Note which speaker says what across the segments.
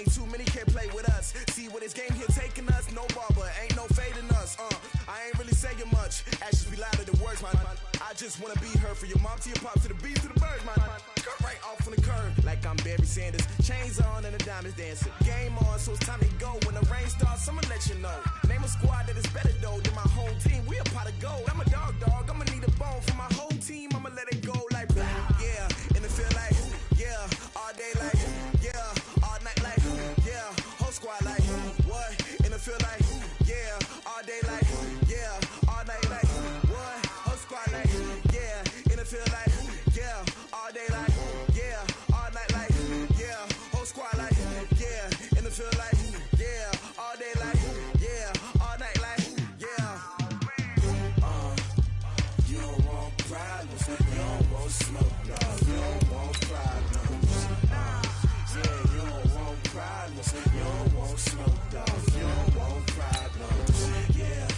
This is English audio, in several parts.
Speaker 1: Ain't too many can play with us. See what this game here taking us? No ball, but ain't no fading us. I ain't really saying much. Actions be louder than words, man. I just wanna be heard, for your mom to your pop, to the beat, to the birds, man. Cut right off on the curb, like I'm Barry Sanders. Chains on and the diamonds dancing. Game on, so it's time to go. When the rain starts, I'ma let you know. Name a squad that is better though than my whole team. We a pot of gold. I'm a dog. I'ma need a bone for my whole team. I'ma let it go like yeah. And it feel like yeah. All day like yeah. All night like yeah. Whole squad like what? And it feel like yeah. All day like yeah. All night like what? Whole squad like yeah. And it feel like yeah. All day like yeah. All night like yeah. Whole squad like yeah. And it feel like yeah. All day like yeah. All night like yeah. You don't want problems. You don't want smoke, dog. You don't want problems. Yeah, you don't want problems. You don't want smoke, dog. You don't want problems. Yeah,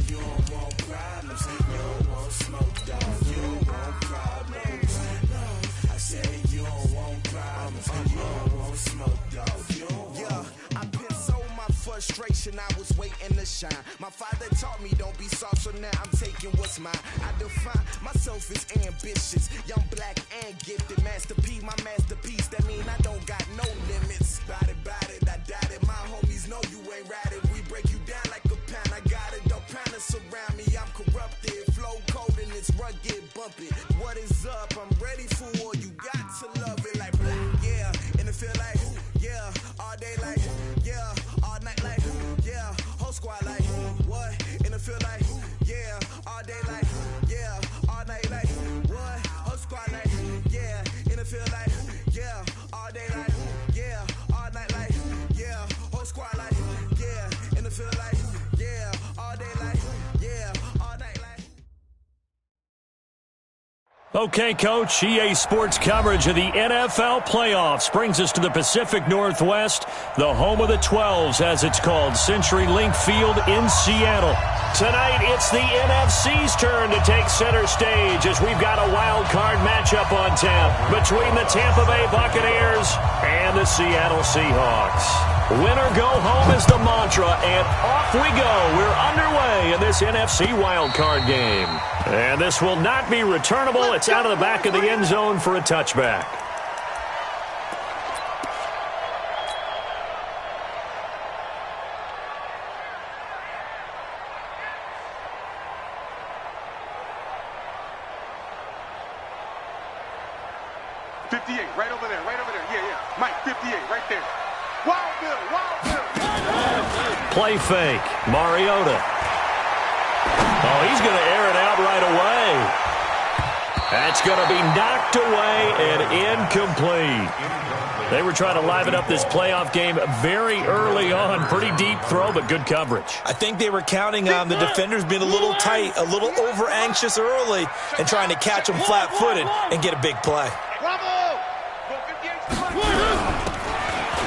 Speaker 1: you don't want problems. You don't want smoke, dog. You don't want problems. No, I said you don't want problems. You don't want smoke, dog. You don't want. I been so my frustration, I was waiting to shine. My father taught me don't be soft, so now I'm taking what's mine. I define myself as ambitious, young, black, and gifted. Master P, my masterpiece. That mean I don't got no limits. Bout it, I doubt it. My homies know you ain't ratted. We break you down like a pound. I got it, don't pound to surround me. I'm corrupted, flow cold and it's rugged, bump it. What is up? I'm ready for war. You got to love it like black, yeah. And it feel like yeah. All day like yeah. All night like yeah. Whole squad like what? And it feel like yeah. All day like yeah. All night like what? Whole squad like yeah. And it feel like yeah. All day like yeah. All night like yeah. Whole squad like yeah. And it feel like yeah. All day like yeah. All night like.
Speaker 2: Okay, Coach, EA Sports coverage of the NFL playoffs brings us to the Pacific Northwest, the home of the 12s, as it's called, CenturyLink Field in Seattle. Tonight, it's the NFC's turn to take center stage as we've got a wild card matchup on tap between the Tampa Bay Buccaneers and the Seattle Seahawks. Winner go home is the mantra, and off we go. We're underway in this NFC wildcard game. And this will not be returnable. It's out of the back of the end zone for a touchback.
Speaker 3: Right over there. Yeah. Mike, 58, right there. Wild Bill.
Speaker 2: Play fake. Mariota. Oh, he's going to air it out right away. That's going to be knocked away and incomplete. They were trying to liven up this playoff game very early on. Pretty deep throw, but good coverage.
Speaker 4: I think they were counting on the defenders being a little tight, a little over-anxious early, and trying to catch them flat-footed and get a big play.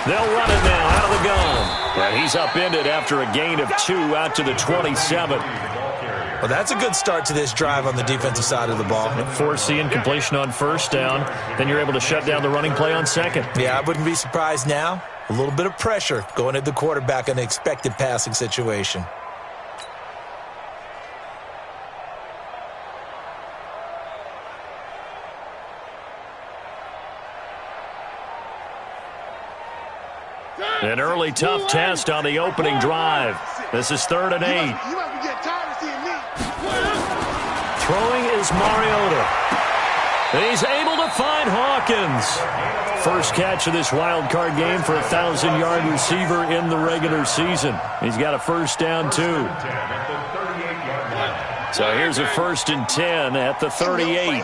Speaker 2: They'll run it now out of the gun. And he's upended after a gain of 2 out to the 27.
Speaker 4: Well, that's a good start to this drive on the defensive side of the ball.
Speaker 2: Forcing completion on first down. Then you're able to shut down the running play on second.
Speaker 4: Yeah, I wouldn't be surprised now. A little bit of pressure going at the quarterback in an expected passing situation.
Speaker 2: An early tough test on the opening drive. This is 3rd and 8. Throwing is Mariota. And he's able to find Hawkins. First catch of this wild card game for a 1,000-yard receiver in the regular season. He's got a first down, too. So here's a 1st and 10 at the 38.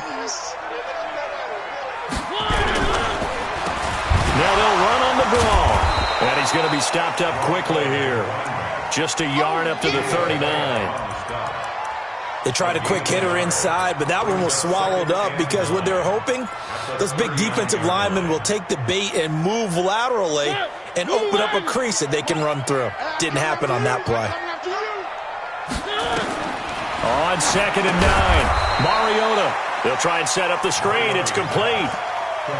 Speaker 2: Now they'll run on the draw. And he's going to be stopped up quickly here. Just a yard up to the 39.
Speaker 4: They tried a quick hitter inside, but that one was swallowed up because what they're hoping, those big defensive linemen will take the bait and move laterally and open up a crease that they can run through. Didn't happen on that play.
Speaker 2: On 2nd and 9, Mariota. They'll try and set up the screen. It's complete.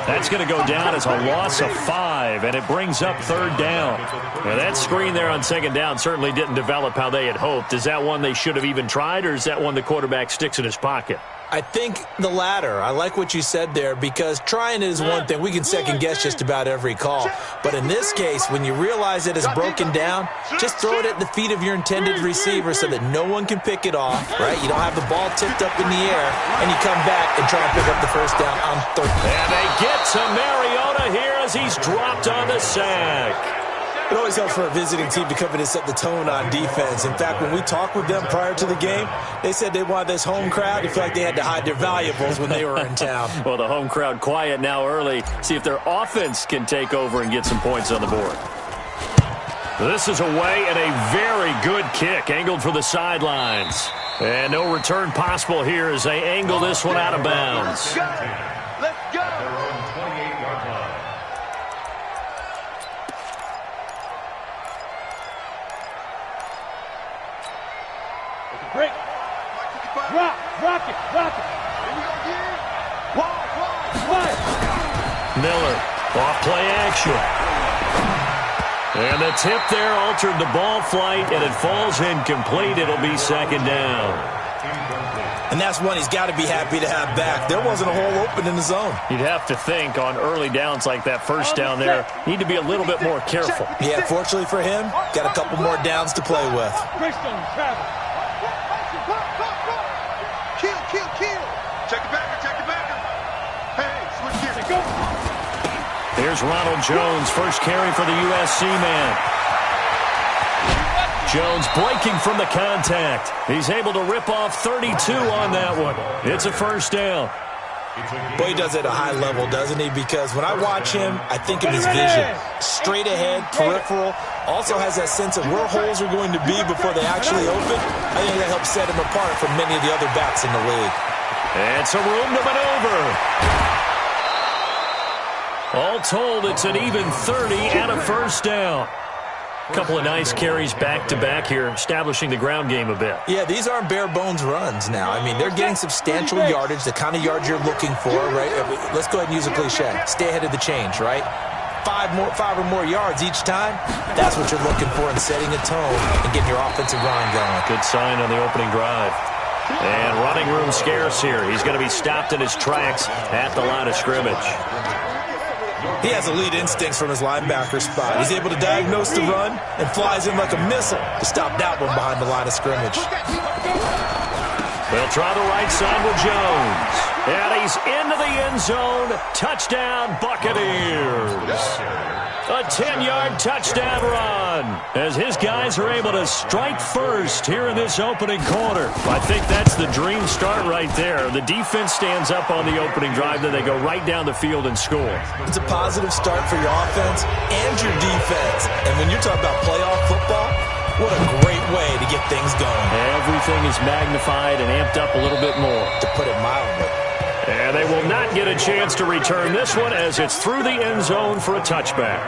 Speaker 2: That's going to go down as a loss of 5, and it brings up 3rd down. Now, that screen there on 2nd down certainly didn't develop how they had hoped. Is that one they should have even tried, or is that one the quarterback sticks in his pocket?
Speaker 4: I think the latter. I like what you said there, because trying it is one thing. We can second-guess just about every call. But in this case, when you realize it is broken down, just throw it at the feet of your intended receiver so that no one can pick it off, right? You don't have the ball tipped up in the air, and you come back and try and pick up the 1st down on 3rd.
Speaker 2: And they get to Mariota here as he's dropped on the sack.
Speaker 4: It always helps for a visiting team to come in and set the tone on defense. In fact, when we talked with them prior to the game, they said they wanted this home crowd to feel like they had to hide their valuables when they were in town.
Speaker 2: Well, the home crowd quiet now early. See if their offense can take over and get some points on the board. This is away, and a very good kick angled for the sidelines. And no return possible here as they angle this one out of bounds.
Speaker 3: Let's go.
Speaker 5: Break. Rock it.
Speaker 2: Miller, off play action. And the tip there altered the ball flight, and it falls incomplete. It'll be 2nd down.
Speaker 4: And that's one he's got to be happy to have back. There wasn't a hole open in the zone.
Speaker 2: You'd have to think on early downs like that 1st down there, need to be a little bit more careful.
Speaker 4: Yeah, fortunately for him, got a couple more downs to play with.
Speaker 3: Kill. Check it back. Hey, switch gears. Go.
Speaker 2: Here's Ronald Jones, first carry for the USC man. Jones breaking from the contact. He's able to rip off 32 on that one. It's a 1st down.
Speaker 4: Boy, he does it at a high level, doesn't he? Because when I watch him, I think of his vision. Straight ahead, peripheral. Also has that sense of where holes are going to be before they actually open. I think that helps set him apart from many of the other backs in the league.
Speaker 2: And some room to maneuver. All told, it's an even 30 and a 1st down. Couple of nice carries back-to-back here, establishing the ground game a bit.
Speaker 4: Yeah, these aren't bare-bones runs now. I mean, they're getting substantial yardage, the kind of yards you're looking for, right? Let's go ahead and use a cliche. Stay ahead of the change, right? 5 or more yards each time, that's what you're looking for in setting a tone and getting your offensive line going.
Speaker 2: Good sign on the opening drive. And running room scarce here. He's going to be stopped in his tracks at the line of scrimmage.
Speaker 4: He has elite instincts from his linebacker spot. He's able to diagnose the run and flies in like a missile to stop that one behind the line of scrimmage.
Speaker 2: They'll try the right side with Jones. And he's into the end zone. Touchdown, Buccaneers. A 10-yard touchdown run as his guys are able to strike first here in this opening quarter. I think that's the dream start right there. The defense stands up on the opening drive, then they go right down the field and score.
Speaker 4: It's a positive start for your offense and your defense. And when you're talking about playoff football, what a great way to get things going.
Speaker 2: Everything is magnified and amped up a little bit more.
Speaker 4: To put it mildly.
Speaker 2: And they will not get a chance to return this one as it's through the end zone for a touchback.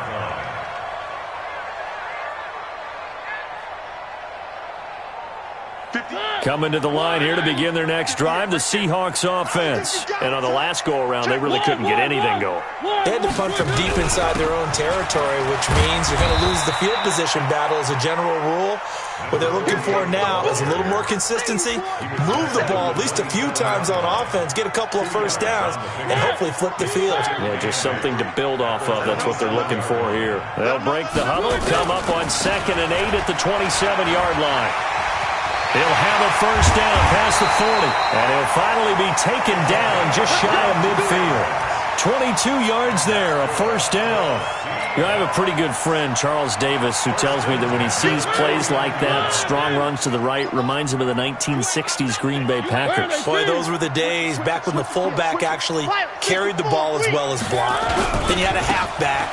Speaker 2: Coming to the line here to begin their next drive, the Seahawks offense. And on the last go-around, they really couldn't get anything going.
Speaker 4: They had to punt from deep inside their own territory, which means you're going to lose the field position battle as a general rule. What they're looking for now is a little more consistency, move the ball at least a few times on offense, get a couple of 1st downs, and hopefully flip the field.
Speaker 2: Yeah, just something to build off of. That's what they're looking for here. They'll break the huddle, come up on 2nd and 8 at the 27-yard line. He'll have a 1st down past the 40, and he'll finally be taken down just shy of midfield. 22 yards there, a 1st down. You know, I have a pretty good friend, Charles Davis, who tells me that when he sees plays like that, strong runs to the right, reminds him of the 1960s Green Bay Packers.
Speaker 4: Boy, those were the days back when the fullback actually carried the ball as well as blocked. Then you had a halfback.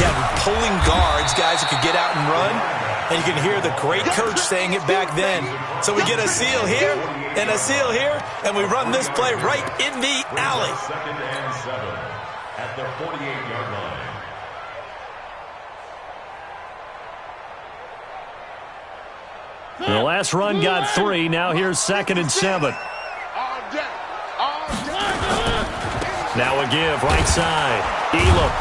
Speaker 4: You had pulling guards, guys who could get out and run. And you can hear the great coach saying it back then. So we get a seal here and a seal here, and we run this play right in the alley.
Speaker 6: 2nd and 7 at the 48-yard line.
Speaker 2: The last run got 3. Now here's 2nd and 7.
Speaker 3: All day.
Speaker 2: Now a give, right side. Elam.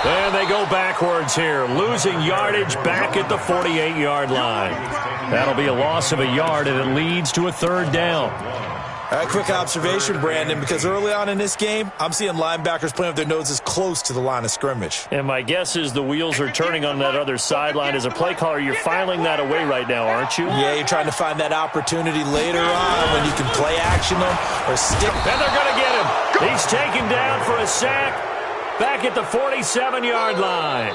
Speaker 2: And they go backwards here, losing yardage back at the 48-yard line. That'll be a loss of a yard, and it leads to a third down.
Speaker 4: All right, quick observation, Brandon, because early on in this game, I'm seeing linebackers playing with their noses close to the line of scrimmage.
Speaker 2: And my guess is the wheels are turning on that other sideline. As a play caller, you're filing that away right now, aren't you?
Speaker 4: Yeah, you're trying to find that opportunity later on when you can play action them or stick.
Speaker 2: And they're going to get him. He's taken down for a sack back at the 47-yard line.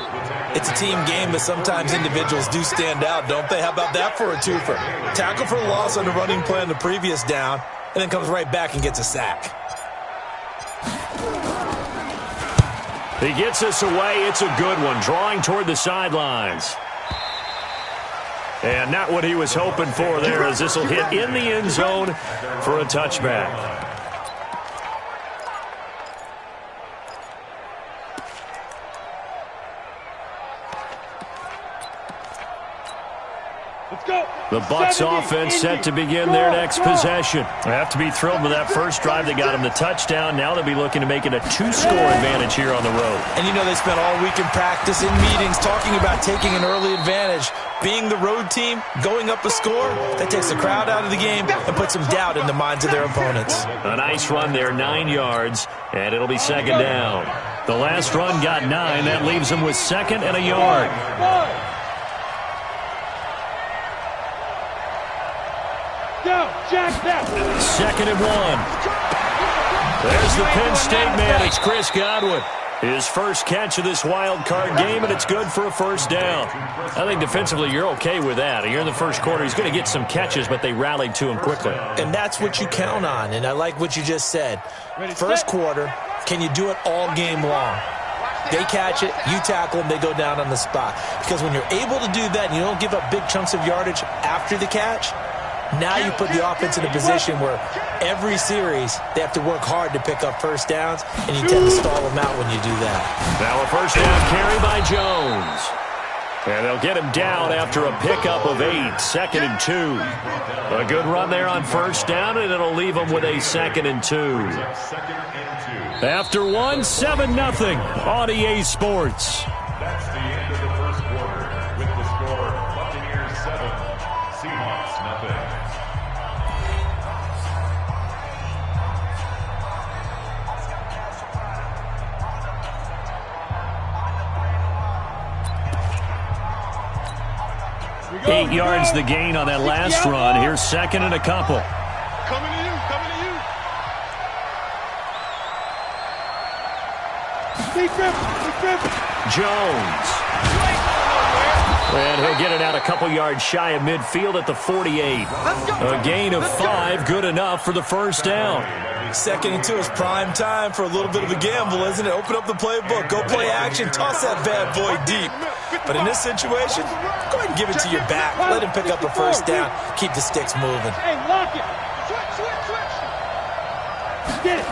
Speaker 4: It's a team game, but sometimes individuals do stand out, don't they? How about that for a twofer? Tackle for loss on the running play on the previous down, and then comes right back and gets a sack.
Speaker 2: He gets us away. It's a good one, drawing toward the sidelines. And not what he was hoping for there, as this will hit in the end zone for a touchback. The Bucs offense set to begin their next possession. They have to be thrilled with that first drive that got them the touchdown. Now they'll be looking to make it a 2-score advantage here on the road.
Speaker 4: And you know they spent all week in practice, in meetings, talking about taking an early advantage. Being the road team, going up a score, that takes the crowd out of the game and puts some doubt in the minds of their opponents.
Speaker 2: A nice run there, 9 yards, and it'll be second down. The last run got 9. That leaves them with second and a yard. Second and 1. There's the Penn State man. It's Chris Godwin. His first catch of this wild card game, and it's good for a first down. I think defensively you're okay with that. Here in the first quarter, he's going to get some catches, but they rallied to him quickly.
Speaker 4: And that's what you count on, and I like what you just said. First quarter, can you do it all game long? They catch it, you tackle them, they go down on the spot. Because when you're able to do that and you don't give up big chunks of yardage after the catch, now you put the offense in a position where every series they have to work hard to pick up first downs, and you tend to stall them out when you do that.
Speaker 2: Now a first down carry by Jones. And they'll get him down after a pickup of 8, second and 2. A good run there on first down, and it'll leave them with a second and 2. After 1, 7-0 on EA Sports.
Speaker 6: That's the end of the first quarter with the score Buccaneers 7, Seahawks 0.
Speaker 2: Eight yards the gain on that last run. Here's second and a couple.
Speaker 3: Coming to you, coming to you.
Speaker 2: Jones. And he'll get it out a couple yards shy of midfield at the 48. A gain of 5, good enough for the first down.
Speaker 4: Second and 2 is prime time for a little bit of a gamble, isn't it? Open up the playbook, go play action, toss that bad boy deep. But in this situation, go ahead and give it to your back. Let him pick up a first down. Keep the sticks moving.
Speaker 5: Hey, lock it. Switch. Get it.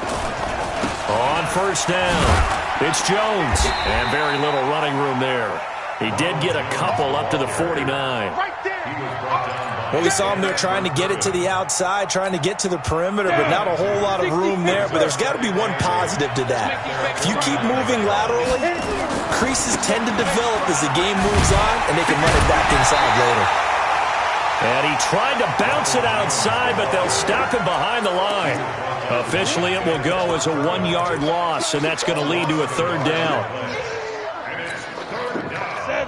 Speaker 2: On first down, it's Jones. And very little running room there. He did get a couple up to the 49.
Speaker 4: Well, we saw him there trying to get it to the outside, trying to get to the perimeter, but not a whole lot of room there. But there's got to be one positive to that. If you keep moving laterally, creases tend to develop as the game moves on, and they can run it back inside later.
Speaker 2: And he tried to bounce it outside, but they'll stop him behind the line. Officially, it will go as a 1-yard loss, and that's going to lead to a third down.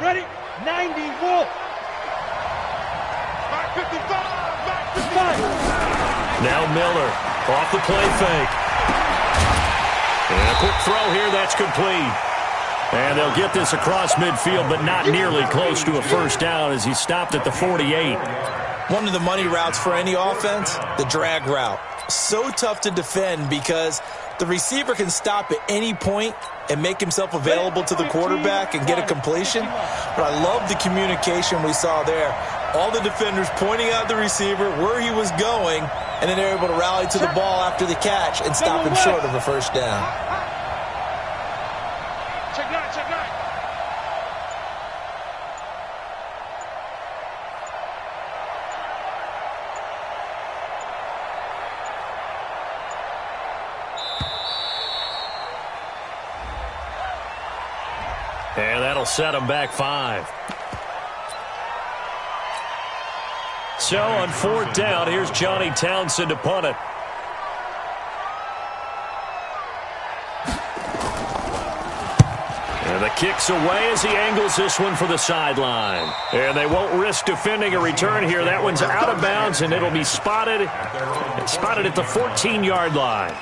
Speaker 5: Ready? 90, Wolf. 55.
Speaker 2: Now Miller off the play fake. And a quick throw here, that's complete. And they'll get this across midfield, but not nearly close to a first down as he stopped at the 48.
Speaker 4: One of the money routes for any offense, the drag route. So tough to defend because the receiver can stop at any point and make himself available to the quarterback and get a completion. But I love the communication we saw there. All the defenders pointing out the receiver, where he was going, and then they're able to rally to the ball after the catch and stop him short of a first down.
Speaker 3: Check nine.
Speaker 2: That'll set them back 5. So on 4th down, here's Johnny Townsend to punt it. And the kick's away as he angles this one for the sideline. And they won't risk defending a return here. That one's out of bounds, and it'll be spotted at the 14-yard line.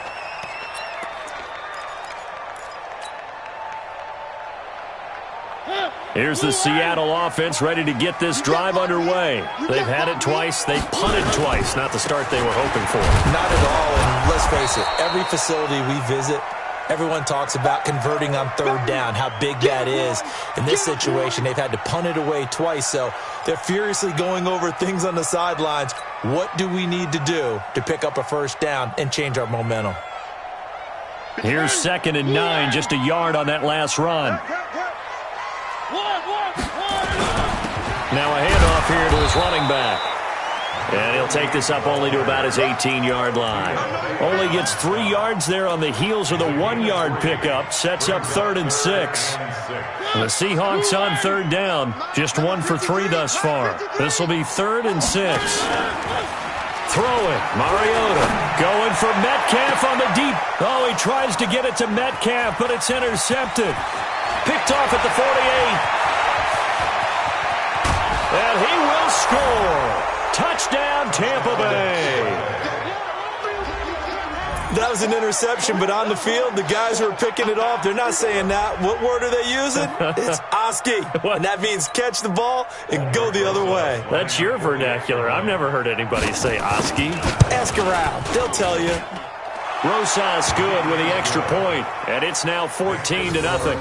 Speaker 2: Here's the Seattle offense ready to get this drive underway. They've had it twice. They've punted twice. Not the start they were hoping for.
Speaker 4: Not at all. And let's face it, every facility we visit, everyone talks about converting on 3rd down, how big that is. In this situation, they've had to punt it away twice, so they're furiously going over things on the sidelines. What do we need to do to pick up a 1st down and change our momentum?
Speaker 2: Here's 2nd and 9, just a yard on that last run. Now a handoff here to his running back. And he'll take this up only to about his 18-yard line. Only gets 3 yards there on the heels of the 1-yard pickup. Sets up 3rd and 6. The Seahawks on 3rd down. Just 1 for 3 thus far. This will be 3rd and 6. Throwing. Mariota going for Metcalf on the deep. Oh, he tries to get it to Metcalf, but it's intercepted. Picked off at the 48. And he will score. Touchdown, Tampa Bay.
Speaker 4: That was an interception, but on the field, the guys who are picking it off, they're not saying that. What word are they using? It's Oski. And that means catch the ball and go the other way.
Speaker 2: That's your vernacular. I've never heard anybody say Oski.
Speaker 4: Ask around. They'll tell you.
Speaker 2: Rosas good with the extra point, and it's now 14-0.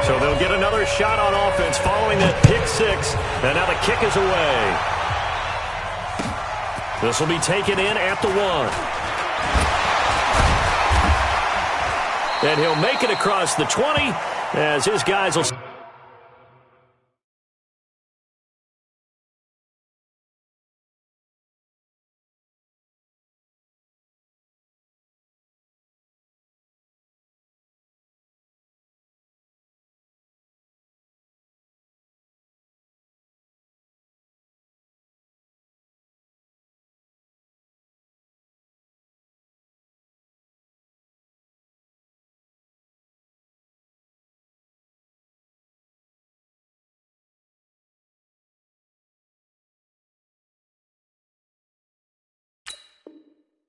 Speaker 2: So they'll get another shot on offense following that pick 6. And now the kick is away. This will be taken in at the 1. And he'll make it across the 20 as his guys will...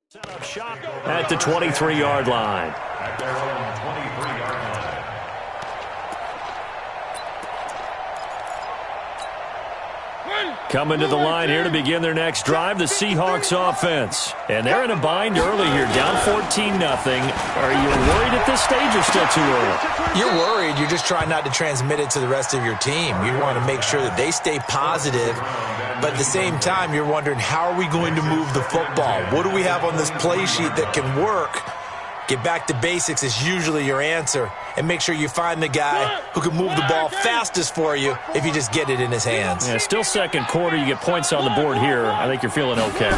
Speaker 2: Set up shot at the 23-yard line.
Speaker 6: At their own 23-yard line.
Speaker 2: Coming to the line here to begin their next drive, the Seahawks offense. And they're in a bind early here, down 14-0. Are you worried at this stage or still too early?
Speaker 4: You're worried. You're just trying not to transmit it to the rest of your team. You want to make sure that they stay positive. But at the same time, you're wondering, how are we going to move the football? What do we have on this play sheet that can work? Get back to basics is usually your answer. And make sure you find the guy who can move the ball fastest for you if you just get it in his hands.
Speaker 2: Yeah, still second quarter. You get points on the board here. I think you're feeling okay.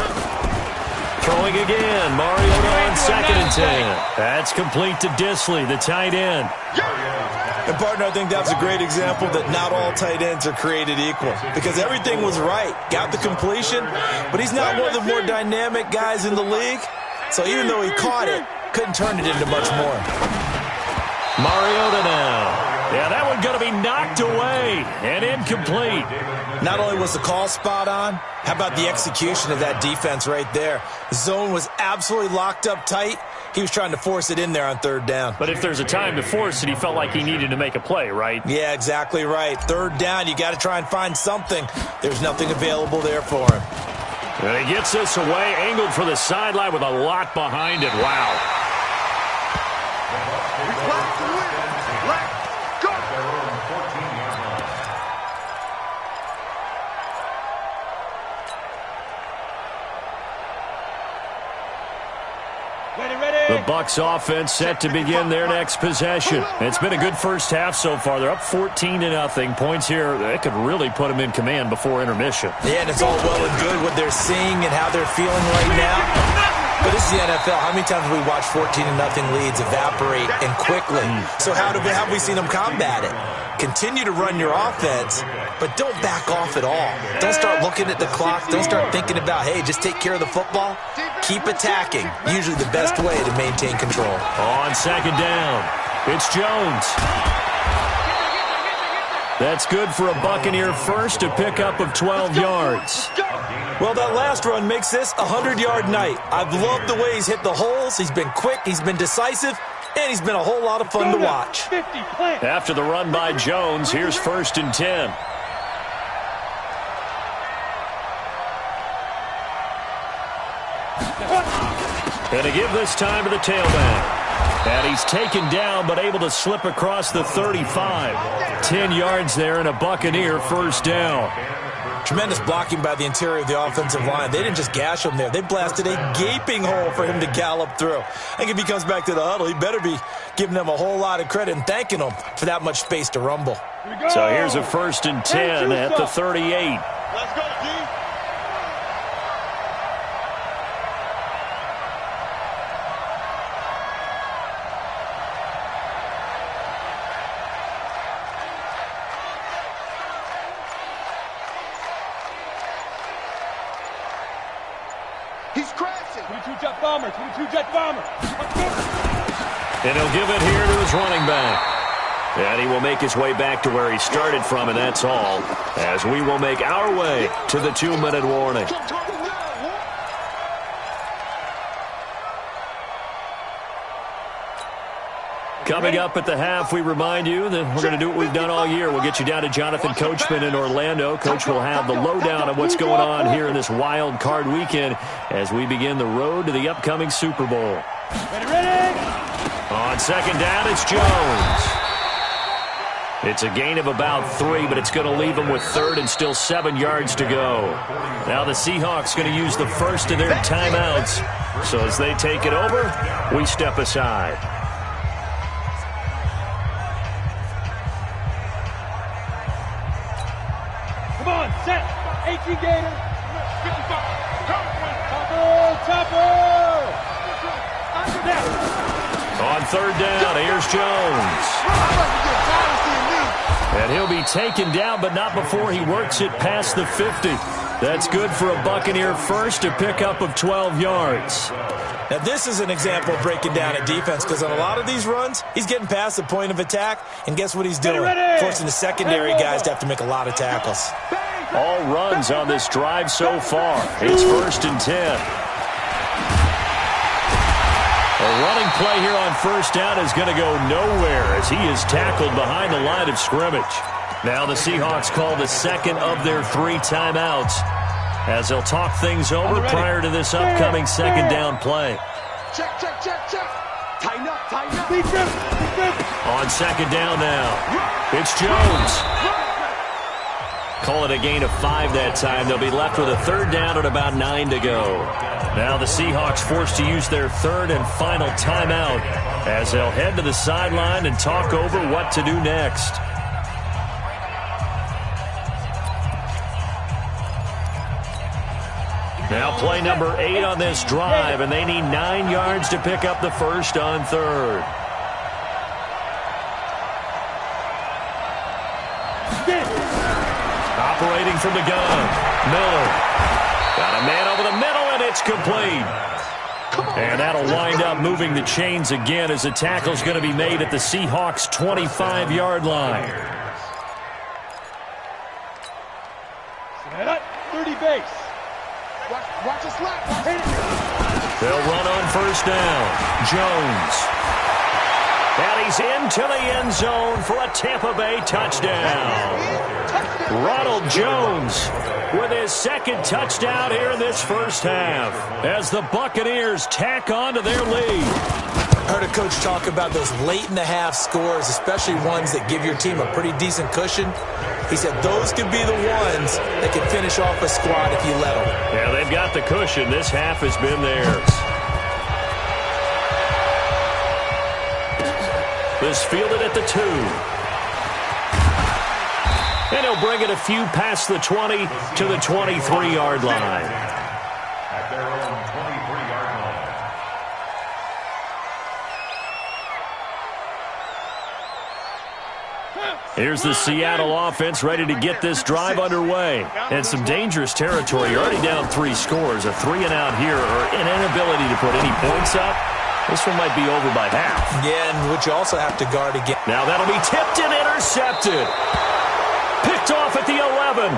Speaker 2: Throwing again. Mariota on 2nd and 10. That's complete to Disley, the tight end.
Speaker 4: And, partner, I think that's a great example that not all tight ends are created equal. Because everything was right. Got the completion, but he's not one of the more dynamic guys in the league. So even though he caught it, couldn't turn it into much more.
Speaker 2: Mariota now. Yeah, that one going to be knocked away and incomplete.
Speaker 4: Not only was the call spot on, how about the execution of that defense right there? The zone was absolutely locked up tight. He was trying to force it in there on 3rd down.
Speaker 2: But if there's a time to force it, he felt like he needed to make a play, right?
Speaker 4: Yeah, exactly right. 3rd down, you got to try and find something. There's nothing available there for him.
Speaker 2: And he gets this away, angled for the sideline with a lot behind it. Wow. The Bucs offense set to begin their next possession. It's been a good first half so far. They're up 14-0. Points here, that could really put them in command before intermission.
Speaker 4: Yeah, and it's all well and good what they're seeing and how they're feeling right now. But this is the NFL. How many times have we watched 14-0 leads evaporate and quickly? So how have we seen them combat it? Continue to run your offense, but don't back off at all. Don't start looking at the clock. Don't start thinking about, hey, just take care of the football. Keep attacking. Usually the best way to maintain control.
Speaker 2: On second down, it's Jones. That's good for a Buccaneer first, a pickup of 12 yards.
Speaker 4: Well, that last run makes this a 100-yard night. I've loved the way he's hit the holes. He's been quick, he's been decisive, and he's been a whole lot of fun to watch.
Speaker 2: After the run by Jones, here's 1st and 10. And to give this time to the tailback. And he's taken down, but able to slip across the 35. 10 yards there and a Buccaneer first down.
Speaker 4: Tremendous blocking by the interior of the offensive line. They didn't just gash him there. They blasted a gaping hole for him to gallop through. I think if he comes back to the huddle, he better be giving them a whole lot of credit and thanking them for that much space to rumble.
Speaker 2: So here's a 1st and 10 at the 38.
Speaker 5: Let's go, D. He's crashing. 22-jet bomber. 22-jet bomber.
Speaker 2: And he'll give it here to his running back. And he will make his way back to where he started from, and that's all, as we will make our way to the 2-minute warning. Coming up at the half, we remind you that we're going to do what we've done all year. We'll get you down to Jonathan Coachman in Orlando. Coach will have the lowdown of what's going on here in this wild card weekend as we begin the road to the upcoming Super Bowl.
Speaker 5: Ready?
Speaker 2: On second down, it's Jones. It's a gain of about 3, but it's going to leave them with 3rd and still 7 yards to go. Now the Seahawks going to use the first of their timeouts. So as they take it over, we step aside.
Speaker 5: Come on, set. 18 Gator. 55. Topper.
Speaker 2: On third down, here's Jones. And he'll be taken down, but not before he works it past the 50. That's good for a Buccaneer first, a pickup of 12 yards.
Speaker 4: Now, this is an example of breaking down a defense, because on a lot of these runs, he's getting past the point of attack, and guess what he's doing? Forcing the secondary guys to have to make a lot of tackles.
Speaker 2: All runs on this drive so far. It's 1st and 10. A running play here on first down is going to go nowhere as he is tackled behind the line of scrimmage. Now the Seahawks call the second of their 3 timeouts as they'll talk things over prior to this upcoming second down play.
Speaker 5: Check. Tighten up.
Speaker 2: On second down now, it's Jones. Call it a gain of 5 that time. They'll be left with a 3rd down at about 9 to go. Now the Seahawks forced to use their 3rd and final timeout as they'll head to the sideline and talk over what to do next. Now play number 8 on this drive, and they need 9 yards to pick up the first on 3rd. Operating from the gun, Miller. Got a man over the middle, and it's complete. And that'll wind up moving the chains again as the tackle's going to be made at the Seahawks' 25-yard line.
Speaker 5: 30 base. Watch the slap.
Speaker 2: They'll run on first down. Jones. And he's into the end zone for a Tampa Bay touchdown. Ronald Jones with his 2nd touchdown here in this first half as the Buccaneers tack on to their lead.
Speaker 4: I heard a coach talk about those late-in-the-half scores, especially ones that give your team a pretty decent cushion. He said those could be the ones that can finish off a squad if you let them.
Speaker 2: Yeah, they've got the cushion. This half has been theirs. This fielded at the 2. And he'll bring it a few past the 20 to the 23-yard line.
Speaker 6: At their own 23-yard line.
Speaker 2: Here's the Seattle offense ready to get this drive underway. And some dangerous territory. You're already down 3 scores. A 3-and-out here or an inability to put any points up. This one might be over by half.
Speaker 4: Yeah, and what you also have to guard against.
Speaker 2: Now that'll be tipped and intercepted. Picked off at the 11.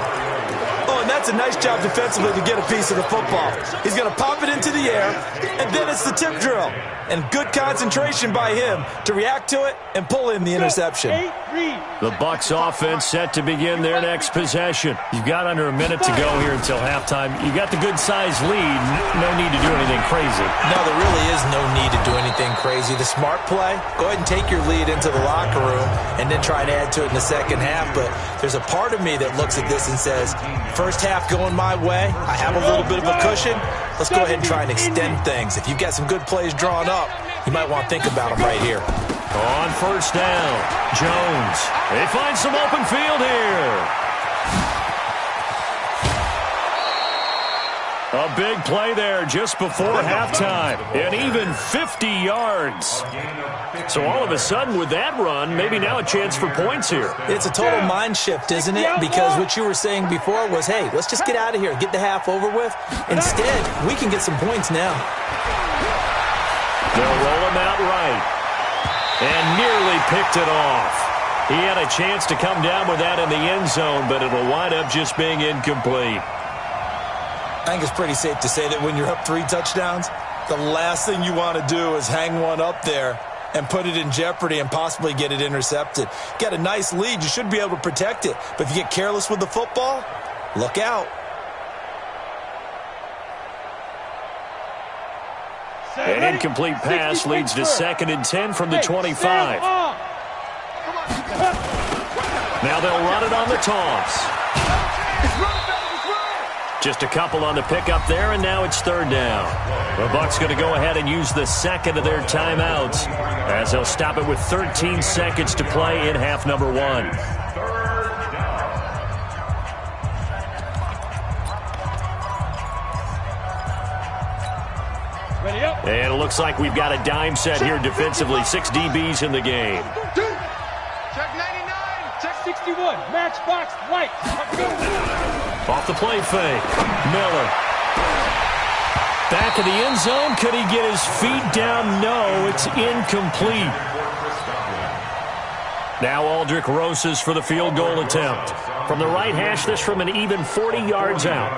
Speaker 4: Oh, and that's a nice job defensively to get a piece of the football. He's going to pop it into the air, and then it's the tip drill. And good concentration by him to react to it and pull in the interception.
Speaker 2: The Bucs offense set to begin their next possession. You've got under a minute to go here until halftime. You've got the good-sized lead. No need to do anything crazy.
Speaker 4: No, there really is no need to do anything crazy. The smart play, go ahead and take your lead into the locker room and then try to add to it in the second half. But there's a part of me that looks at this and says, first half going my way, I have a little bit of a cushion. Let's go ahead and try and extend things. If you've got some good plays drawn up, you might want to think about them right here.
Speaker 2: On first down, Jones. They find some open field here. A big play there just before halftime. And even 50 yards. So all of a sudden with that run, maybe now a chance for points here.
Speaker 4: It's a total mind shift, isn't it? Because what you were saying before was, hey, let's just get out of here, get the half over with. Instead, we can get some points now.
Speaker 2: They'll roll him out right. And nearly picked it off. He had a chance to come down with that in the end zone, but it'll wind up just being incomplete.
Speaker 4: I think it's pretty safe to say that when you're up 3 touchdowns, the last thing you want to do is hang one up there and put it in jeopardy and possibly get it intercepted. Get a nice lead, you should be able to protect it. But if you get careless with the football, look out.
Speaker 2: An incomplete pass leads to 2nd and 10 from the 25. Now they'll run it on the toss. Just a couple on the pickup there, and now it's 3rd down. The Bucs going to go ahead and use the second of their timeouts as they'll stop it with 13 seconds to play in half number 1. And it looks like we've got a dime set here defensively. 6 DBs in the game.
Speaker 5: Check 99. Check 61. Matchbox white.
Speaker 2: Off the play fake. Miller. Back of the end zone. Could he get his feet down? No, it's incomplete. Now Aldrich Rosas for the field goal attempt. From the right hash, this from an even 40 yards out.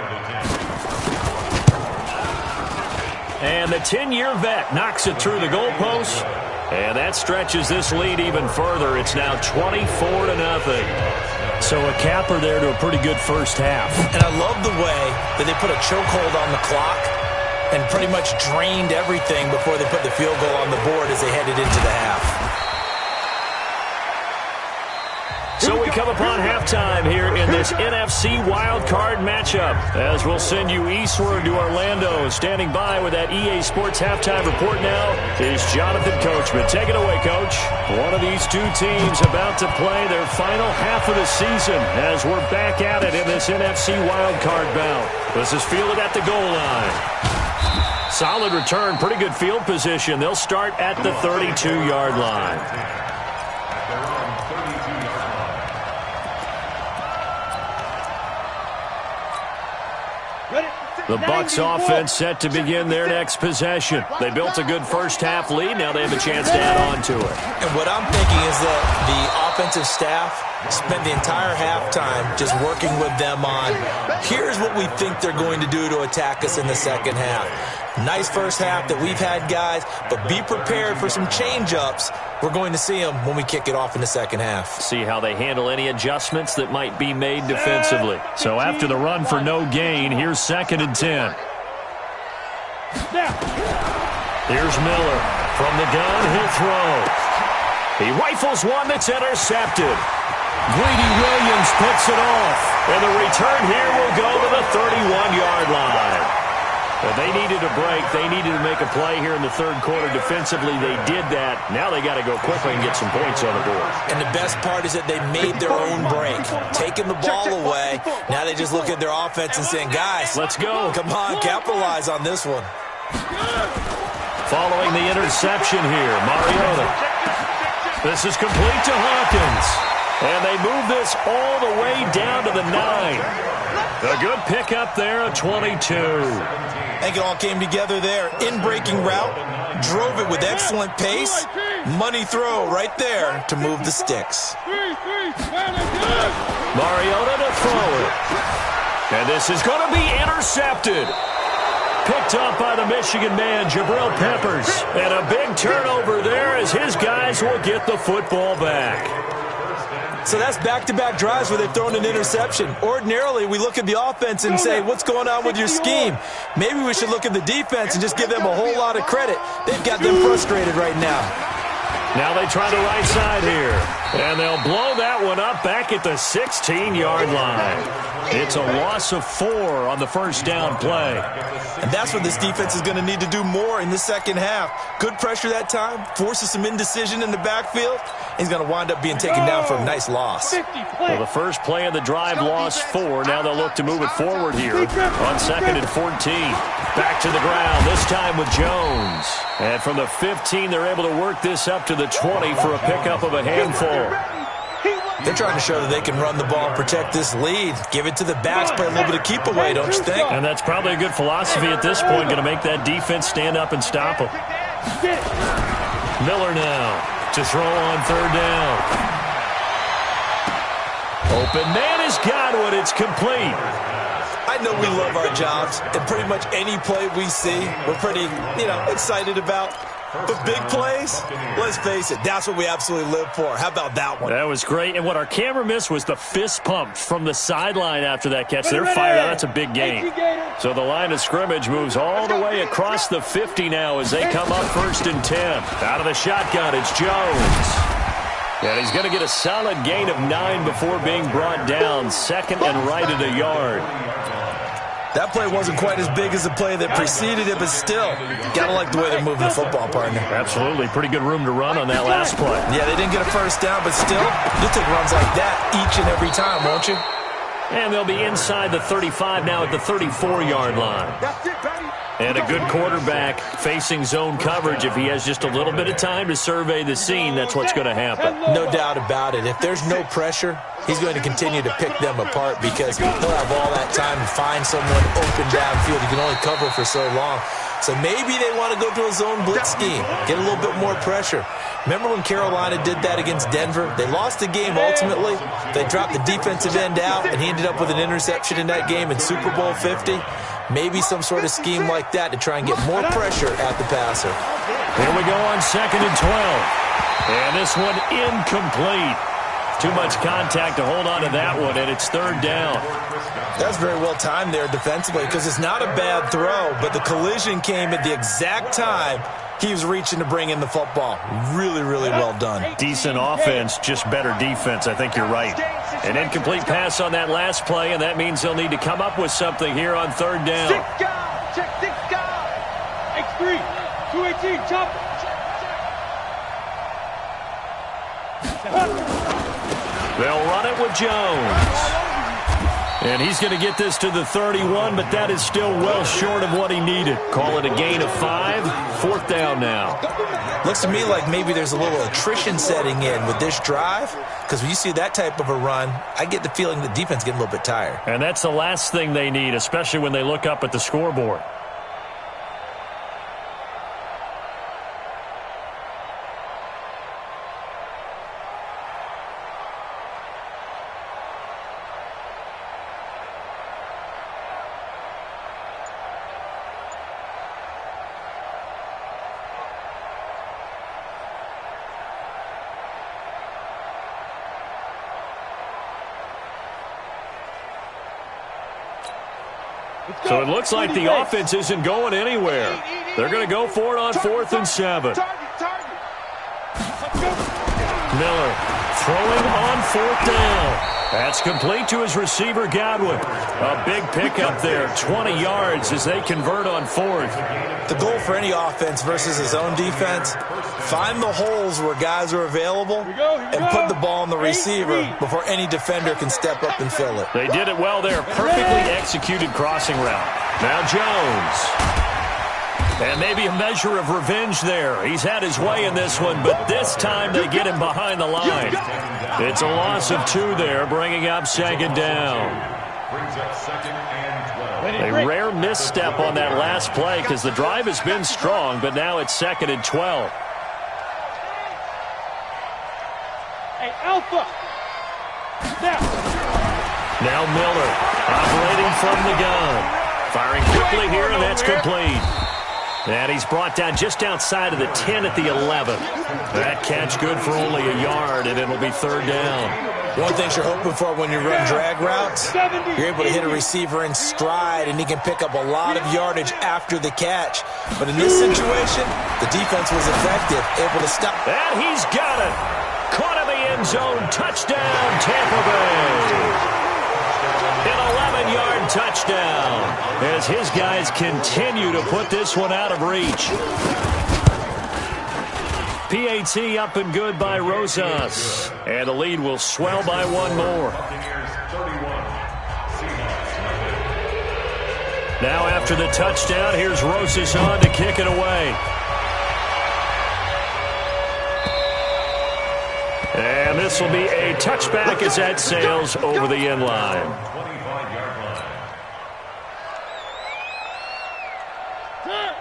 Speaker 2: And the 10-year vet knocks it through the goalpost. And that stretches this lead even further. It's now 24-0. So a capper there to a pretty good first half.
Speaker 4: And I love the way that they put a chokehold on the clock and pretty much drained everything before they put the field goal on the board as they headed into the half.
Speaker 2: So we come upon halftime here in this NFC wildcard matchup as we'll send you eastward to Orlando. Standing by with that EA Sports halftime report now is Jonathan Coachman. Take it away, Coach. One of these two teams about to play their final half of the season as we're back at it in this NFC wildcard bout. This is fielded at the goal line. Solid return, pretty good field position. They'll start at the 32-yard line. The Bucs offense set to begin their next possession. They built a good first half lead. Now they have a chance to add on to it.
Speaker 4: And what I'm thinking is that the offensive staff spent the entire halftime just working with them on, here's what we think they're going to do to attack us in the second half. Nice first half that we've had, guys, but be prepared for some change-ups. We're going to see them when we kick it off in the second half.
Speaker 2: See how they handle any adjustments that might be made defensively. So after the run for no gain, here's 2nd and 10. Here's Miller. From the gun, he'll throw. He rifles one that's intercepted. Greedy Williams picks it off. And the return here will go to the 31-yard line. But they needed a break. They needed to make a play here in the third quarter. Defensively, they did that. Now they got to go quickly and get some points on the board.
Speaker 4: And the best part is that they made their own break. Taking the ball away, now they just look at their offense and saying, guys,
Speaker 2: let's go.
Speaker 4: Come on, capitalize on this one.
Speaker 2: Following the interception here, Mariota. This is complete to Hawkins. And they move this all the way down to the 9. A good pickup there at 22.
Speaker 4: I think it all came together there. In-breaking route, drove it with excellent pace. Money throw right there to move the sticks.
Speaker 2: Mariota to throw it. And this is going to be intercepted. Picked up by the Michigan man, Jabril Peppers. And a big turnover there as his guys will get the football back.
Speaker 4: So that's back-to-back drives where they've thrown an interception. Ordinarily, we look at the offense and say, what's going on with your scheme? Maybe we should look at the defense and just give them a whole lot of credit. They've got them frustrated right now.
Speaker 2: Now they try the right side here. And they'll blow that one up back at the 16-yard line. It's a loss of 4 on the first down play.
Speaker 4: And that's what this defense is going to need to do more in the second half. Good pressure that time, forces some indecision in the backfield. He's going to wind up being taken down for a nice loss.
Speaker 2: Well, the first play of the drive lost 4. Now they'll look to move it forward here on 2nd and 14. Back to the ground, this time with Jones. And from the 15, they're able to work this up to the 20 for a pickup of a handful.
Speaker 4: They're trying to show that they can run the ball and protect this lead. Give it to the backs, play a little bit of keep away, don't you think?
Speaker 2: And that's probably a good philosophy at this point, going to make that defense stand up and stop them. Miller now to throw on 3rd down. Open man has got one. It's complete.
Speaker 4: I know we love our jobs, and pretty much any play we see, we're pretty, excited about. But big plays, let's face it, that's what we absolutely live for. How about that one?
Speaker 2: That was great. And what our camera missed was the fist pump from the sideline after that catch. They're fired out. That's a big gain. So the line of scrimmage moves all the way across the 50 now as they come up 1st and 10. Out of the shotgun, it's Jones. And he's going to get a solid gain of 9 before being brought down. 2nd and right at a yard.
Speaker 4: That play wasn't quite as big as the play that preceded it, but still, got to like the way they're moving the football, partner.
Speaker 2: Absolutely. Pretty good room to run on that last play.
Speaker 4: Yeah, they didn't get a first down, but still, you'll take runs like that each and every time, won't you?
Speaker 2: And they'll be inside the 35 now at the 34-yard line. And a good quarterback facing zone coverage. If he has just a little bit of time to survey the scene, that's what's going to happen.
Speaker 4: No doubt about it. If there's no pressure, he's going to continue to pick them apart because he'll have all that time to find someone open downfield. He can only cover for so long. So maybe they want to go to a zone blitz scheme, get a little bit more pressure. Remember when Carolina did that against Denver? They lost the game ultimately. They dropped the defensive end out, and he ended up with an interception in that game in Super Bowl 50. Maybe some sort of scheme like that to try and get more pressure at the passer.
Speaker 2: Here we go on 2nd and 12. And this one incomplete. Too much contact to hold on to that one, and it's 3rd down.
Speaker 4: That's very well timed there defensively because it's not a bad throw, but the collision came at the exact time he was reaching to bring in the football. Really, really well done.
Speaker 2: Decent offense, just better defense. I think you're right. An incomplete pass on that last play, and that means they'll need to come up with something here on 3rd down.
Speaker 5: Check 6 guys. X3, 218, chop.
Speaker 2: They'll run it with Jones. And he's going to get this to the 31, but that is still well short of what he needed. Call it a gain of 5. 4th down now.
Speaker 4: Looks to me like maybe there's a little attrition setting in with this drive, because when you see that type of a run, I get the feeling the defense getting a little bit tired.
Speaker 2: And that's the last thing they need, especially when they look up at the scoreboard. So it looks like the offense isn't going anywhere. They're going to go for it on 4th and 7. Miller throwing on 4th down. That's complete to his receiver, Godwin. A big pickup there, 20 yards as they convert on fourth.
Speaker 4: The goal for any offense versus his own defense, find the holes where guys are available and put the ball on the receiver before any defender can step up and fill it.
Speaker 2: They did it well there. Perfectly executed crossing route. Now Jones. And maybe a measure of revenge there. He's had his way in this one, but this time they get him behind the line. It's a loss of 2 there, bringing up second down. A rare misstep on that last play because the drive has been strong, but now it's 2nd and 12.
Speaker 5: Hey, Alpha.
Speaker 2: Now Miller operating from the gun. Firing quickly here, and that's complete. And he's brought down just outside of the 10 at the 11. That catch good for only a yard, and it'll be 3rd down.
Speaker 4: One thing you're hoping for when you run drag routes, you're able to hit a receiver in stride, and he can pick up a lot of yardage after the catch. But in this situation, the defense was effective, able to stop.
Speaker 2: And he's got it. Caught in the end zone. Touchdown, Tampa Bay. An 11-yard touchdown as his guys continue to put this one out of reach. PAT up and good by Rosas. And the lead will swell by 1 more. Now after the touchdown, here's Rosas on to kick it away. And this will be a touchback as that sails over the end line.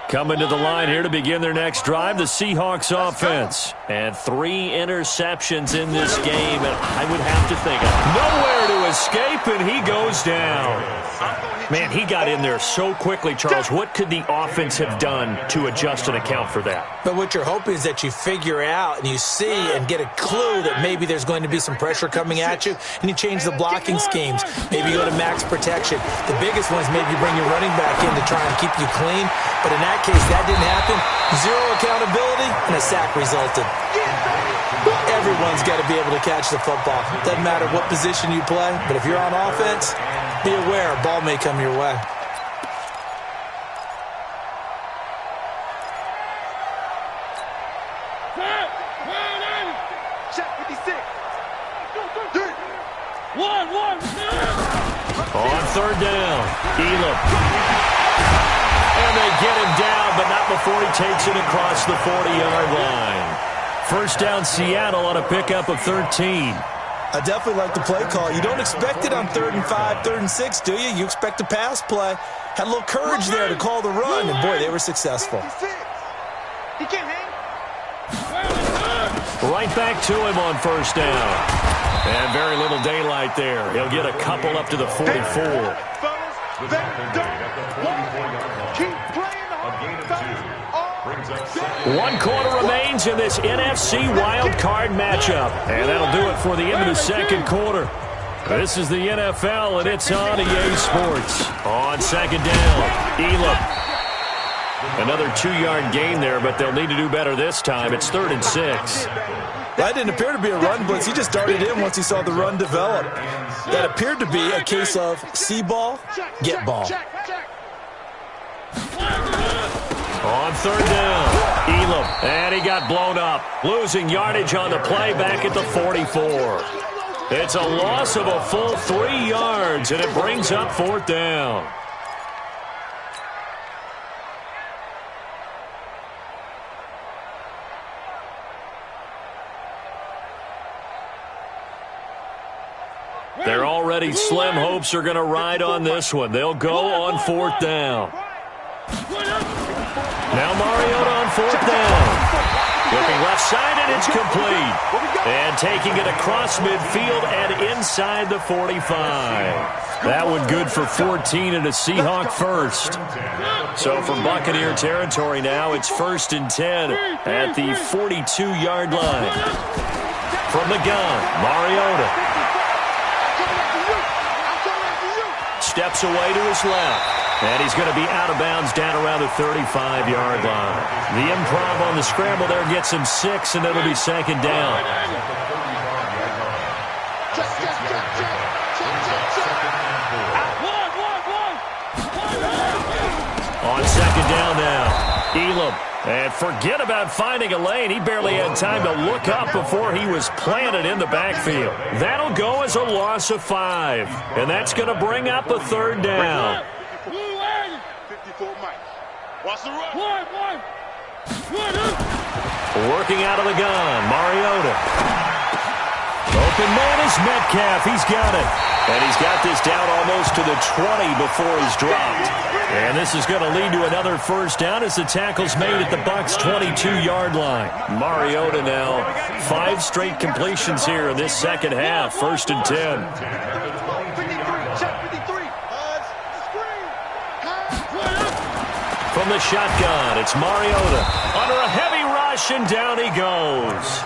Speaker 2: Coming to the line here to begin their next drive, the Seahawks offense. And 3 interceptions in this game, and I would have to think nowhere to escape, and he goes down. Man, he got in there so quickly, Charles. What could the offense have done to adjust and account for that?
Speaker 4: But what you're hoping is that you figure out and you see and get a clue that maybe there's going to be some pressure coming at you, and you change the blocking schemes. Maybe you go to max protection. The biggest one is maybe you bring your running back in to try and keep you clean. But in that case, that didn't happen. 0 accountability, and a sack resulted. Everyone's got to be able to catch the football. Doesn't matter what position you play, but if you're on offense, be aware a ball may come your way.
Speaker 5: Check 56.
Speaker 2: On 3rd down, Elam. And they get him down, but not before he takes it across the 40-yard line. 1st down, Seattle on a pickup of 13.
Speaker 4: I definitely like the play call. You don't expect it on 3rd and 5, 3rd and 6, do you? You expect a pass play. Had a little courage there to call the run, and boy, they were successful.
Speaker 5: He can't hang.
Speaker 2: Right back to him on 1st down. And very little daylight there. He'll get a couple up to the 44.
Speaker 3: Fellas, they don't want it. Keep playing the hard, fellas.
Speaker 2: 1 quarter remains in this NFC wild card matchup. And that'll do it for the end of the 2nd quarter. This is the NFL, and it's on EA Sports. On 2nd down, Elam. Another 2-yard gain there, but they'll need to do better this time. It's 3rd and 6.
Speaker 4: That didn't appear to be a run blitz. He just darted in once he saw the run develop. That appeared to be a case of see ball, get ball.
Speaker 2: On 3rd down, Elam. And he got blown up. Losing yardage on the play back at the 44. It's a loss of a full 3 yards, and it brings up 4th down. Their already slim hopes are going to ride on this one. They'll go on 4th down. Now Mariota on 4th down. Looking left side, and it's complete. And taking it across midfield and inside the 45. That one good for 14 and a Seahawk first. So for Buccaneer territory now, it's 1st and 10 at the 42-yard line. From the gun, Mariota. Steps away to his left. And he's going to be out of bounds down around the 35-yard line. The improv on the scramble there gets him 6, and it'll be 2nd down. On second down now, Elam. And forget about finding a lane. He barely had time to look up before he was planted in the backfield. That'll go as a loss of 5. And that's going to bring up a third down.
Speaker 3: 54 Mike. Watch the run.
Speaker 2: Working out of the gun, Mariota. Open man is Metcalf. He's got it. And he's got this down almost to the 20 before he's dropped. And this is going to lead to another first down as the tackle's made at the Bucs' 22-yard line. Mariota now 5 straight completions here in this second half. 1st and 10.
Speaker 5: 53, check 53.
Speaker 2: From the shotgun, it's Mariota. Under a heavy rush, and down he goes.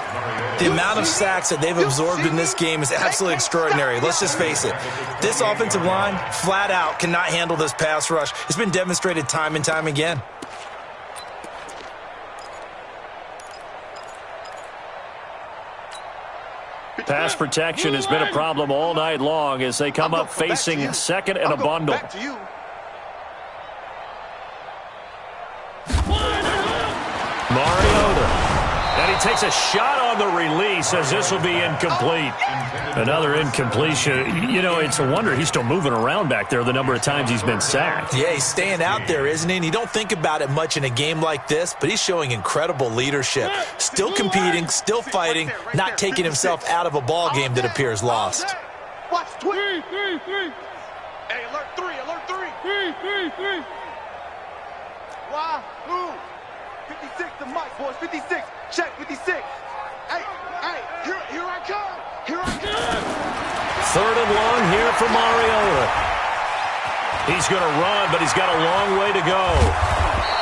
Speaker 4: The amount of sacks that they've absorbed in this game is absolutely extraordinary. Let's just face it. This offensive line, flat out, cannot handle this pass rush. It's been demonstrated time and time again.
Speaker 2: Pass protection has been a problem all night long as they come up facing second and a bundle.
Speaker 3: Back to you.
Speaker 2: Mariota. And he takes a shot on the release as this will be incomplete. Another incompletion. You know, it's a wonder he's still moving around back there the number of times he's been sacked.
Speaker 4: Yeah, he's staying out there, isn't he? And you don't think about it much in a game like this, but he's showing incredible leadership. Still competing, still fighting, not taking himself out of a ball game that appears lost.
Speaker 5: Watch 3.
Speaker 3: Hey, alert 3, alert 3.
Speaker 5: 3. Why? Who? 56 to Mike, boys. 56. Check 56. Hey, here I come. Here I come.
Speaker 2: 3rd and long here for Mariota. He's going to run, but he's got a long way to go.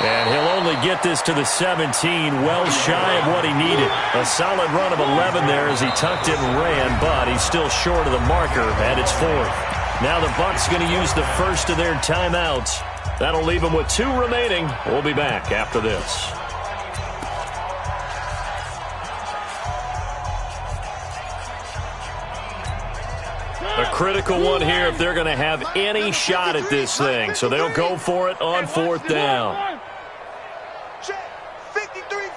Speaker 2: And he'll only get this to the 17, well shy of what he needed. A solid run of 11 there as he tucked it and ran, but he's still short of the marker, and it's 4th. Now the Bucs going to use the first of their timeouts. That'll leave them with 2 remaining. We'll be back after this. A critical one here if they're going to have any shot at this thing. So they'll go for it on 4th down.
Speaker 5: Check 53.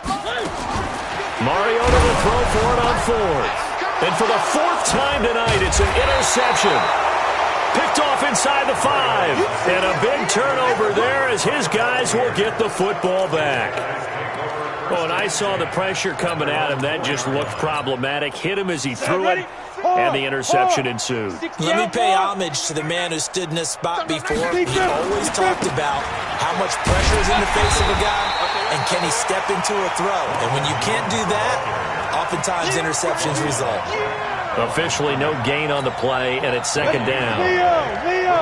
Speaker 2: Mariota will throw for it on 4th. And for the 4th time tonight, it's an interception. Picked off inside the 5. And a big turnover there as his guys will get the football back. Oh, and I saw the pressure coming at him. That just looked problematic. Hit him as he threw it, and the interception ensued.
Speaker 4: Let me pay homage to the man who stood in this spot before. He always talked about how much pressure is in the face of a guy, and can he step into a throw. And when you can't do that, oftentimes interceptions result.
Speaker 2: Officially no gain on the play, and it's 2nd down.
Speaker 5: Leo.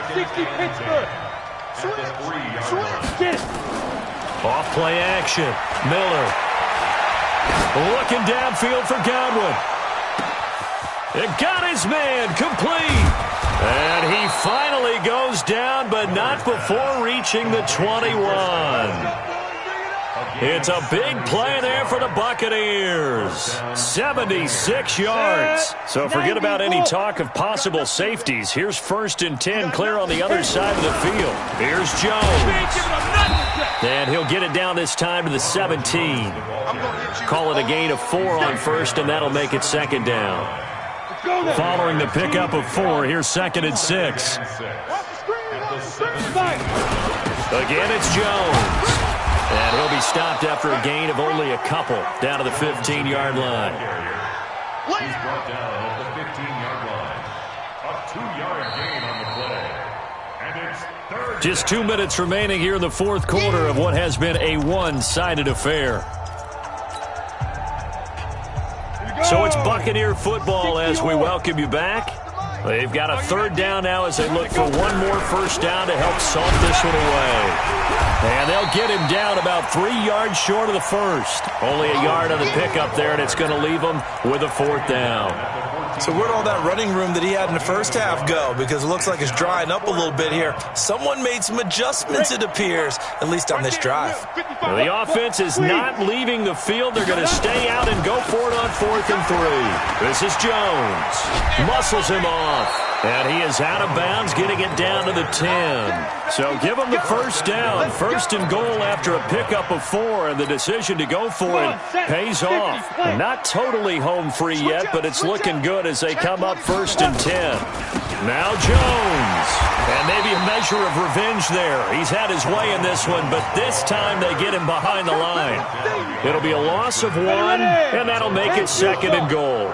Speaker 5: 60 Pittsburgh. Switch. Get it.
Speaker 2: Off play action. Miller. Looking downfield for Godwin. It got his man complete. And he finally goes down, but not before reaching the 21. It's a big play there for the Buccaneers. 76 yards. So forget about any talk of possible safeties. Here's 1st and 10 clear on the other side of the field. Here's Jones. And he'll get it down this time to the 17. Call it a gain of 4 on 1st, and that'll make it 2nd down. Following the pickup of 4, here's 2nd and 6. Again, it's Jones. And he'll be stopped after a gain of only a couple down to the 15-yard line.
Speaker 6: He's brought down at the 15-yard line. A 2-yard gain on the play. And it's 3rd.
Speaker 2: Just 2 minutes remaining here in the 4th quarter of what has been a one-sided affair. So it's Buccaneer football as we welcome you back. They've got a 3rd down now as they look for one more first down to help salt this one away. And they'll get him down about 3 yards short of the 1st. Only a yard on the pickup there, and it's going to leave them with a 4th down.
Speaker 4: So where'd all that running room that he had in the first half go? Because it looks like it's drying up a little bit here. Someone made some adjustments, it appears, at least on this drive.
Speaker 2: Well, the offense is not leaving the field. They're going to stay out and go for it on 4th and 3. This is Jones. Muscles him off. And he is out of bounds, getting it down to the 10. So give him the first down. 1st and goal after a pickup of 4, and the decision to go for it pays off. Not totally home free yet, but it's looking good as they come up 1st and 10. Now Jones. And maybe a measure of revenge there. He's had his way in this one, but this time they get him behind the line. It'll be a loss of 1, and that'll make it 2nd and goal.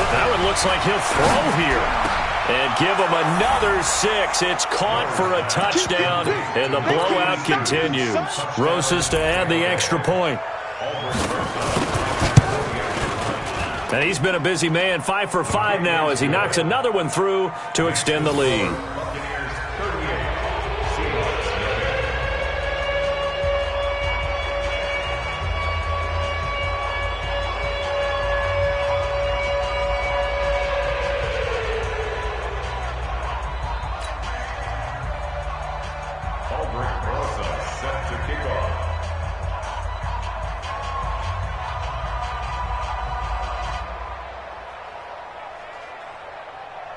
Speaker 2: That one looks like he'll throw here. And give him another 6. It's caught for a touchdown, and the blowout continues. Rosas to add the extra point. And he's been a busy man, 5 for 5 now as he knocks another one through to extend the lead.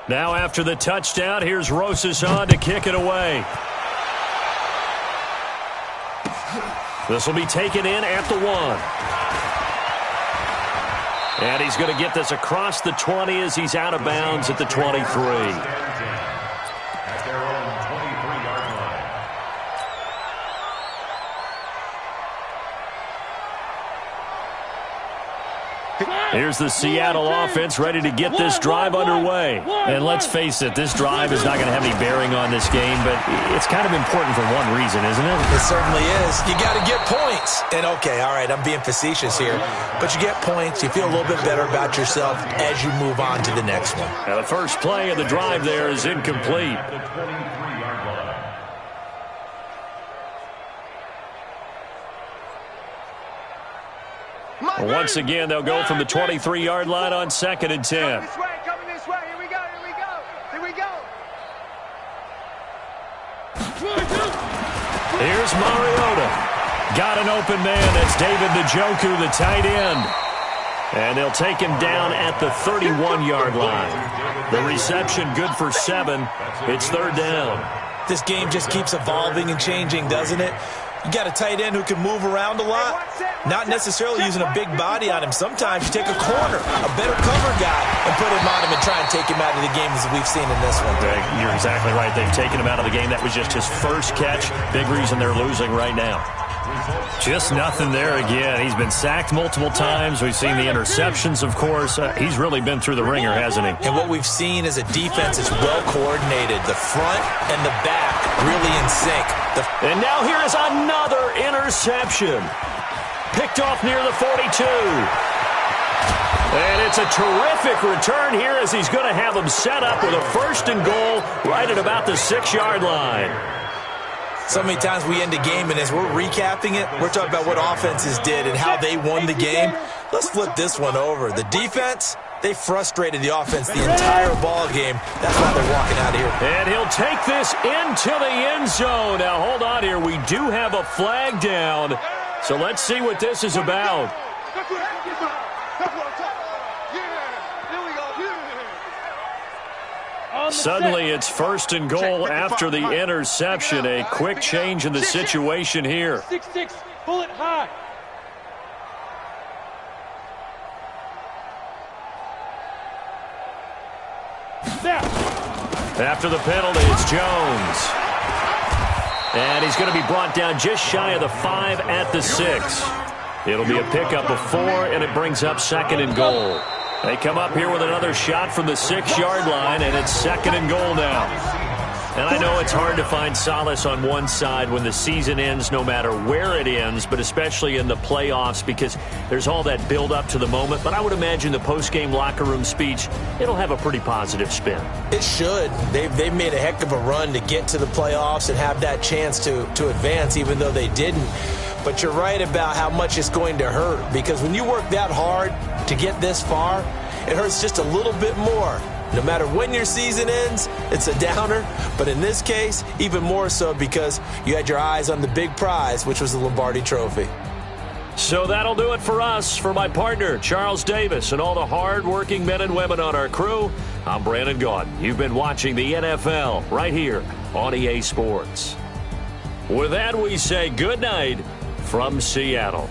Speaker 2: Now after the touchdown, here's Rosas on to kick it away. This will be taken in at the 1. And he's going to get this across the 20 as he's out of bounds at the 23. Here's the Seattle offense ready to get this drive underway. And let's face it, this drive is not going to have any bearing on this game, but it's kind of important for one reason, isn't it?
Speaker 4: It certainly is. You got to get points. And okay, all right, I'm being facetious here, but you get points, you feel a little bit better about yourself as you move on to the next one.
Speaker 2: Now the first play of the drive there is incomplete. Once again, they'll go from the 23-yard line on 2nd and 10.
Speaker 5: Coming this way. Here we go.
Speaker 2: Here's Mariota. Got an open man. That's David Njoku, the tight end. And they'll take him down at the 31-yard line. The reception good for 7. It's 3rd down.
Speaker 4: This game just keeps evolving and changing, doesn't it? You got a tight end who can move around a lot, not necessarily using a big body on him. Sometimes you take a corner, a better cover guy, and put him on him and try and take him out of the game as we've seen in this one.
Speaker 2: You're exactly right. They've taken him out of the game. That was just his first catch. Big reason they're losing right now. Just nothing there again. He's been sacked multiple times. We've seen the interceptions, of course. He's really been through the ringer, hasn't he?
Speaker 4: And what we've seen is a defense that's well coordinated. The front and the back really in sync.
Speaker 2: And now here is another interception. Picked off near the 42. And it's a terrific return here as he's going to have them set up with a 1st and goal right at about the 6-yard line.
Speaker 4: So many times we end a game, and as we're recapping it, we're talking about what offenses did and how they won the game. Let's flip this one over. The defense, they frustrated the offense the entire ball game. That's why they're walking out of here.
Speaker 2: And he'll take this into the end zone. Now, hold on here. We do have a flag down. So let's see what this is about. Suddenly, it's 1st and goal after the interception. A quick change in the situation here.
Speaker 7: 6-6, pull it high.
Speaker 2: After the penalty, it's Jones. And he's going to be brought down just shy of the 5 at the 6. It'll be a pickup of 4, and it brings up 2nd and goal. They come up here with another shot from the 6-yard line, and it's 2nd and goal now. And I know it's hard to find solace on one side when the season ends, no matter where it ends, but especially in the playoffs because there's all that build-up to the moment. But I would imagine the post-game locker room speech, it'll have a pretty positive spin.
Speaker 4: It should. They've made a heck of a run to get to the playoffs and have that chance to advance, even though they didn't. but you're right about how much it's going to hurt, because when you work that hard to get this far, it hurts just a little bit more. No matter when your season ends, it's a downer, but in this case, even more so because you had your eyes on the big prize, which was the Lombardi Trophy.
Speaker 2: So that'll do it for us. For my partner, Charles Davis, and all the hard-working men and women on our crew, I'm Brandon Gaudin. You've been watching the NFL right here on EA Sports. With that, we say good night from Seattle.